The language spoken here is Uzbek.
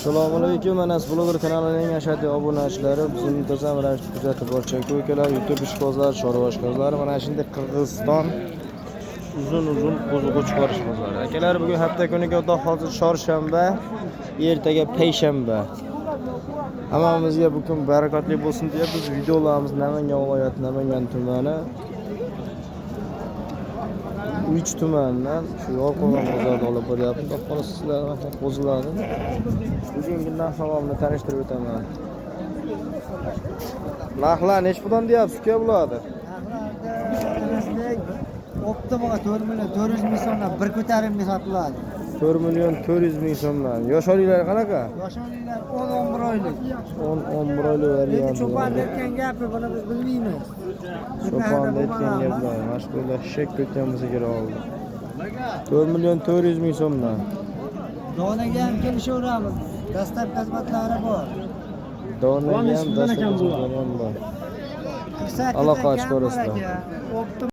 Assalomu alaykum. Manas bloger kanalining ashaddiy obunachilari bizni muntazam ravishda kuzatib borchak ukalar, YouTube ishqibozlar, chorva ishqibozlari mana shunday Qirg'iziston uzun qo'ziqo'ch chiqarish bozori. Akalar, bugun hafta kuniga xudo hozir chorshanba, ertaga payshanba. Hammamizga bu kun barakotli bo'lsin deb biz videolarimiz Namangan viloyati Namangan tumani 3 tumandan shu Yorqo'rg'on bozorida olib boryapmiz. Xudo sizlarga qo'zilarni bugungi narx-navoni tanishtirib o'taman. Narxlar nech puldan deyapsiz, uka bularni? Optimaga 4 million 400 ming so'mdan bir ko'tarimga sotiladi. 4 million 400 ming so'mdan. Yosh oyliklar qanaqa? Yosh oyliklar 10-11 oylik. 10-11 oylik variant. Endi cho'ponlar aytgan gapi buni biz bilmaymiz. Cho'ponlar aytgan gaplar, mashhurlar shek ko'tgan bo'lsa kerak oldi. 4 million 400 ming so'mdan. Donaga ham kelishaveramiz. Dastlab xizmatlari bor. Donaga ham dastlab xizmatlari bor. Aloqa ochib ko'rasizlar.